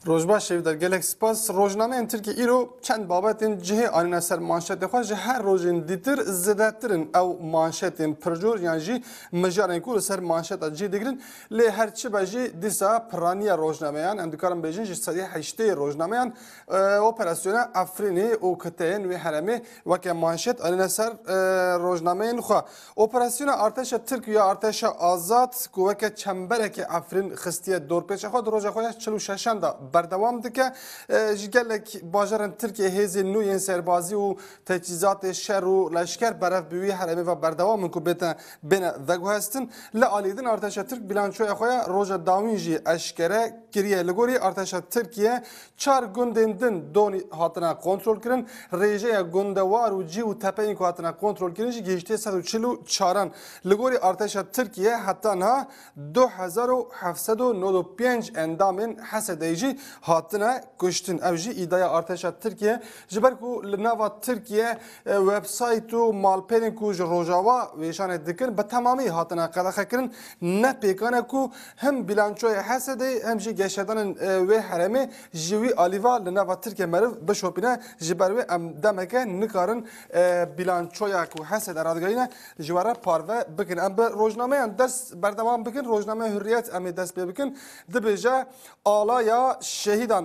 Rojba şevder gelek spas rojname Türkiye îro çend babetin cihê anîne ser manşetê xwe ji her rojên dîtir zêdetirin ew manşetên pircor yan jî mijarên ku li ser manşeta cî digirin lê her çi be jî dîsa piraniya rojnameyan em dikarin bêjin ji sedî heştê rojnameyan operasyona Efrînê û kiteyên wê herêmê weke manşet anîne ser rojnameyên xwe. Operasyona arteşa Tirkiye arteşa azad ku weke çemberekê Efrîn xistiye dorpêça xwe di roja xwe ya 46 da berdewam dike ji gelek bajarên Tirkiye hêzên nû yên serbazî û teçhîzatê şer û leşker berev bi wî herêmê ve berdewam in ku bêne veguhestin li alîdin arteşa Tirk bilançoya xwe ya roja dawîn jî eşkere kiriye li gorî arteşa Tirkiye çar gundên din donî hatine kontrol kirin rêjeya gundewar û cî û tepeyên ku hatine kontrol kirin jî gêştiye 144 li gorî arteşa Tirkiye heta niha 2795 endamên hesedê jî hatine kuştin. Ev jî îdaya arteşa Tirkiye ji ber ku li nava Tirkiye websayt û malpêrên ku ji Rojava wêşanê dikin bi temamî hatine qedexe kirin ne pêkane ku hem bilançoya hesedê hem jî geşedanên wê herêmê ji wî alîva li nava Tirkiye meriv bişopîne ji ber wê em demeke nikarin bilançoya ku hesedê radgirîne ji were parve bikin. Em bi rojnameyan dest berdewam bikin rojnameya Hürriyet em ê dest pê bikin dibêje alaya şehîdan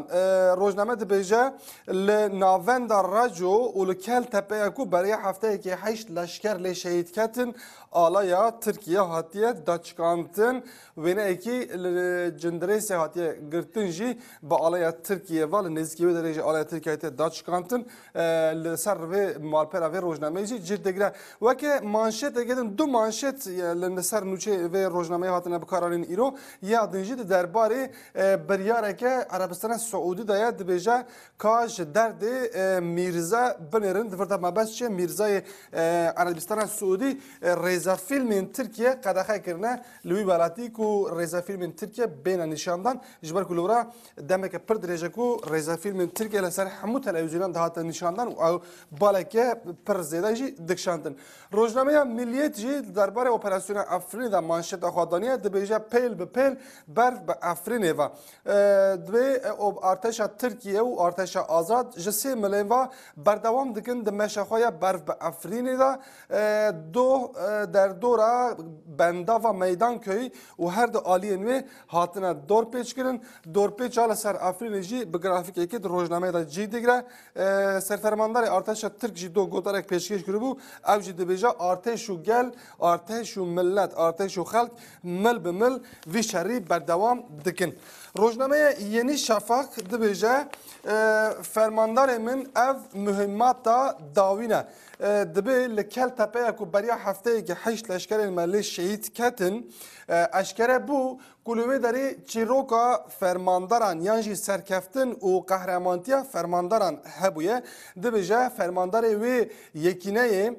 rojname dibêje li navenda Reco û li Keltepeya ku beriya hefteyekê heşt leşker lê şehîd ketin alaya Tirkiye hatiye daçikantin wêneyekî li cindirêsê hatiye girtin jî bi alaya Tirkiye ve li nêzîkî wê derê jî alaya Tirkiye hatiye daçikantin li ser vê malpera vê rojnameyê jî cih digire. Weke manşeteke din du manşet li ser nûçê vê rojnameyê hatine bikaranîn îro ya din jî di derbarê biryareke Arabistana Suudî de ye dibêje ka ji derdê Mîrza binêrin divirda mebes çi Mîrzayê Arabistana Suudî rêzefîlmên Tirkiye qedexe kirine li wî welatî ku rêzefîlmên Tirkiye bêne nîşandan ji ber ku li wira demeke pir dirêje ku rêzefîlmên Tirkiye li ser hemû televîzyonan dihate nîşandan û baleke pir zêde jî dikşandin. Rojnameya Milliyet jî derbarê operasyona Efrînê de manşeta xwe daniye dibêje pêl bi pêl berf bi Efrînê ve divê arteşa Tirkiye û arteşa azad ji sê milên ve berdewam dikin di meşa xwe ya berf bi Efrînê de derdora bendava Meydanköy û her du aliyên wê hatine dorpêç kirin dorpêça li ser Efrînê jî bi grafîkekê di rojnameyê de cî digire serfermandarê arteşa Tirk jî do gotarek pêşkêş kiribû ew jî dibêje artêş û gel artêş û millet artêş û xelk mil bi mil vî şerî berdewam dikin. Rojnameya Yeni Şafak dibêje fermandarê min ev mühimmata dawîne dibê li Keltepeya ku beriya hefteyekê heşt leşkerên me lê şehîd ketin eşkere bû ku li wê derê çîroka fermandaran yan jî serkeftin û qehremantiya fermandaran hebûye dibêje fermandarê wê yekîneyê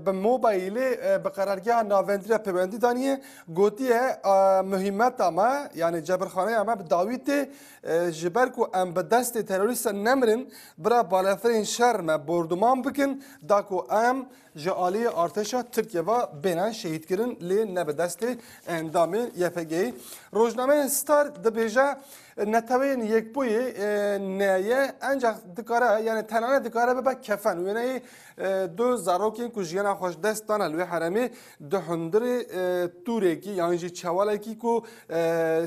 bi mobaylê bi qerargeha navendîra pêwendî daniye gotiye mühimmeta me yani cebirxaneya me bi dawî tê ji ber ku em bi destê terorîstan nemirin bira balafirên şer me borduman bikin da ku em ji aliyê arteşa Tirkiye ve bêne şehîdkirin lê ne bi destê endamê YPG'yê. Rojnameyên Star dibêje neteweyên yekbûyê neye encak dikare yani tenane dikare bibe kefen wêneyê du zarokên ku jiyana xwe ji dest dane li wê herêmê di hundirê tûrekî yan jî çewalekî ku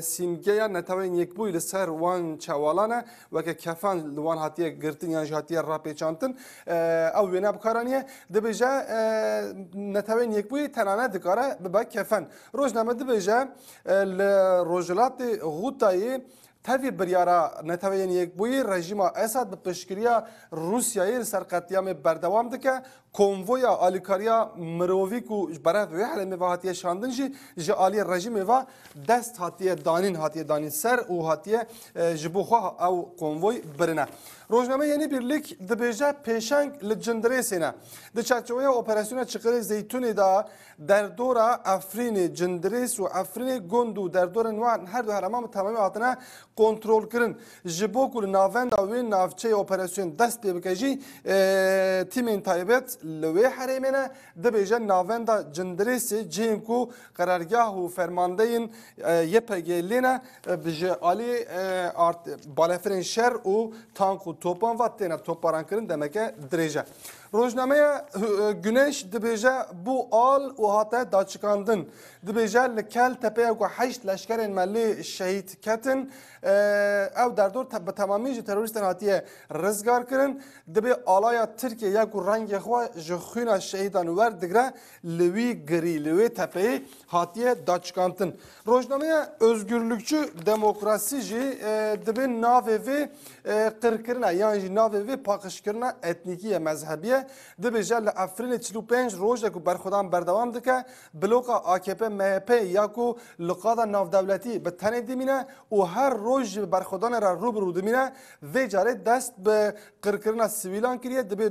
sîmgeya neteweyên yekbûyî li ser wan çewalan e weke kefen li wan hatiye girtin yan jî hatiye rapêçantin ew wêne bikaraniye dibêje neteweyên yekbûyî tenane dikare bibe kefen. Rojname dibêje li Rojhilatê Rûdawê tevî biryara neteweyên yekbûyî rejîma Esad bi piştgiriya Rûsyayê li ser qetiyamê berdewam dike konvoya alîkariya mirovî ku berev wê herêmê ve hatiye şandin jî ji aliyê rejîmê ve dest hatiye danîn ser û hatiye ji bo xwe ew konvoy birine. Rojname Yeni Birlik dibêje pêşeng li cindirêsê ne. Di çerçeveya operasyona Çiqirê Zeytûnê de derdora Efrînê cindirês û Efrînê gund û derdorên wan her du herêman bi temamî hatine کنترل کردن جبو کل ناوند و نافچه اپراسیون دست بکجی تیم تایبت لوی حرمینه دبیجه ناوند جندریس جیم کو قرارگاه و فرماندهین یپگیلینه بجه علی بالافرین شر و تانک و توپان و تنه توپاران کردن دمکه درجه روزنامه گونش دبیجه بو آل و هاته داچکاندن دبیجه لکل تپه و حشت لشکر ملی شهید کتن او در دور به تمامی تروریستان هاتیه رزگار کردن دبی آلای ترکیه یک رنگ خوا جخونا شهیدان ور دگره لوی گری لوی تپه هاتیه داچکاندن روزنامه özgürlükçü demokrasi جی دبی ناوی وی قرکرنا یعنی ناوی وی پاکشکرنا etnikiye mezhebiye دبیجه لافرین 45 روز کو برخودان بردوام دکه بلوک AKP MHP یا کو لقادا ناو دولتی به تنه دیمینه و هر روز برخودان را روبرو دیمینه و جاره دست به قرکرنا سیویلان کریه دبی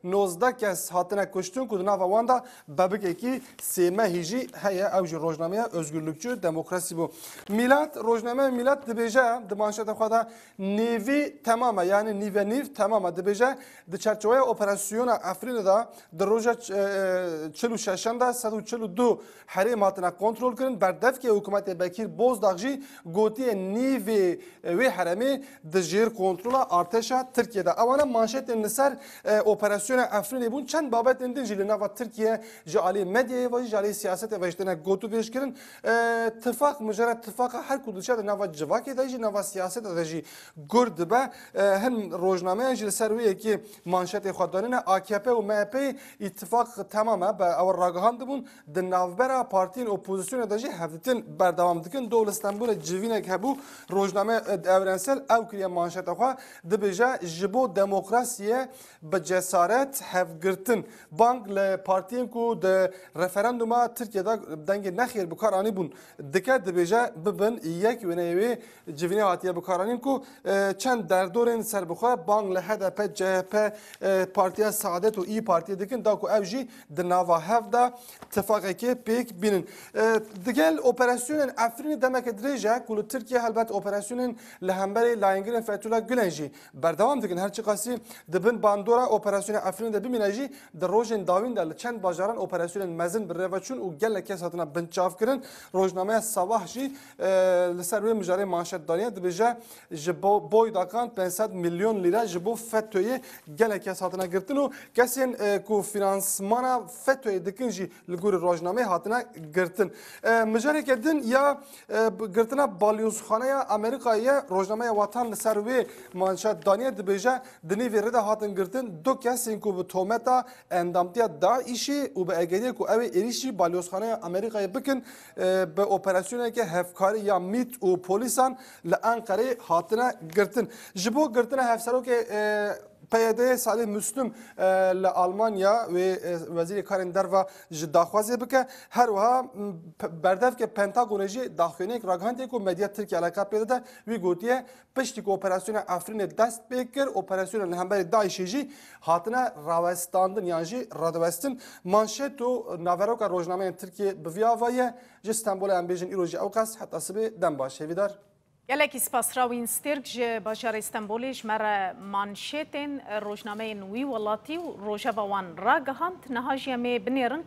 19 کس هاتنه کشتون کو ناو واندا بابک کی سیمه هیجی هيا اوج روزنامه özgürlükçü demokrasi bu میلاد روزنامه میلاد دبیجه دمانشات خدا نیوی تماما یعنی نیو تماما دبیجه د چرچوبه اپراسیون افرین دا در روز 46 دا 142 حریم هاتنه کنترل کردن بردف که حکومت بکیر بوزداغجی گوتی نیوی و حرمی د جیر کنترل ارتش ترکیه دا اوانا مانشت نصر اپراسیون افرین بون چند بابت اندین جلنا و ترکیه جالی مدیا و جالی سیاست و اجتنا گوتو پیش کردن اتفاق مجرد اتفاق هر کدومش در نوا جواکی داشی نوا سیاست داشی گرد به هم روزنامه جل سرویه که مانشت خوددارین AKP و MHP اتفاق تمامه به اور راگهان دبون د نوبرا پارتین اپوزیسیون داشی هفتن بردوام دکن دول استانبول جوینه که بو روزنامه اورنسل او کلیه مانشت خو دبیجه جبو دموکراسیه به جسارت هفگرتن بانک ل پارتین کو د رفراندوم ترکیه دا دنگ نخیر بکارانی بون دکه دبیجه ببن یک ونیوی جوینه هاتیه بکارانین کو چند در دورن سر بخواه بانک ل HDP CHP پارتیا سعادت و ای پارتی دکن دا کو اوجی د ناوا هف دا اتفاقی که پیک بینن دگل اپراسیون افرین دمک درجه کل ترکیه البته اپراسیون لهمبری لاینگرن فتولا گلنجی بردوام دکن هر چی قاسی دبن باندورا اپراسیون افرین د بمینجی در روزن داوین دل چند باجاران اپراسیون مزن بر روچون و گل کس هاتنا بنچاف کردن روزنامه صباح جی لسر روی مجاری مانشت دارید دبیجه جبو بوی داکان 500 میلیون لیره جبو فتوی گل کس هاتنا گرتن و کسین کو فینانسمانا فتوی دکنجی لگور روزنامه هاتنا گرتن مجاری کردن یا گرتنا بالیوزخانه امریکایی روزنامه وطن لسر روی مانشت دارید دبیجه دنی ویرده هاتن گرتن دو کسین کو به تومتا اندامتیا داعشی و به اگریه کو اوی ایریشی بالیوزخانه امریکایی بکن به اپراسیونی که هفکاری یا میت و پلیسان لانقره هاتنه گرتن جبو گرتن هفسرو که پیاده سالی مسلم لآلمانیا و وزیر کارین در و داخوازی بکه هر وها بردف که پنتاگونجی داخلی یک راگهانتی که مدیا ترکیه علاقه پیدا ده وی گوتیه پشتی که اپراسیون افرین دست بکر اپراسیون نهمبر داعشی هاتنه راوستاندن یعنی رادوستن مانشت و ناوروک روزنامه ترکیه بویاوایه جستانبول امبیجن ایروجی اوکاس حتی سبی دم باشه ویدار گلکی سپاسراوین سترک جه بازار استانبولیش مر مانشتن روزنامه نوی ولاتی و روژاوا وان را گهاند نهاجیه می بنیرن